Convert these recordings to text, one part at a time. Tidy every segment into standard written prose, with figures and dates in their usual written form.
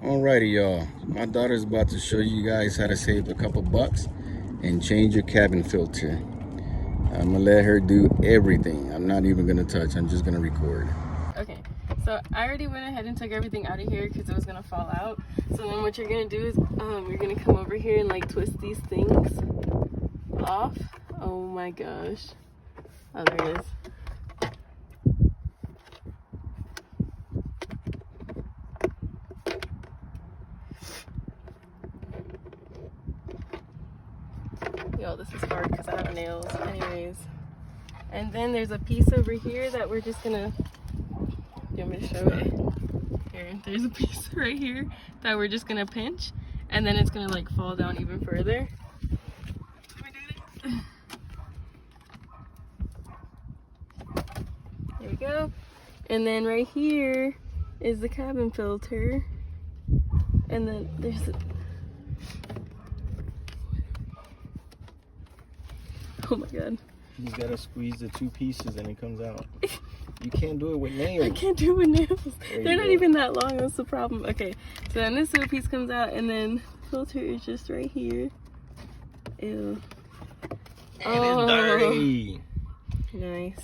Alrighty, y'all. My daughter's about to show you guys how to save a couple bucks and change your cabin filter. I'm gonna let her do everything. I'm not even gonna touch. I'm just gonna record. Okay, so I already went ahead and took everything out of here because it was gonna fall out. So then what you're gonna do is you're gonna come over here and like twist these things off. Oh my gosh. Oh, there it is. Yo, this is hard because I have nails. Anyways. And then there's a piece over here that we're just gonna, you want me to show it? Here, there's a piece right here that we're just gonna pinch, and then it's gonna like fall down even further. There we go. And then right here is the cabin filter. And then there's oh my god. You just gotta squeeze the two pieces and it comes out. You can't do it with nails. I can't do it with nails. They're not go. even that long, that's the problem. Okay, so then this little piece comes out and then the filter is just right here. Ew. And it's dirty. Nice.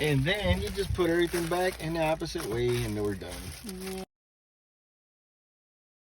And then you just put everything back in the opposite way and then we're done. Yeah.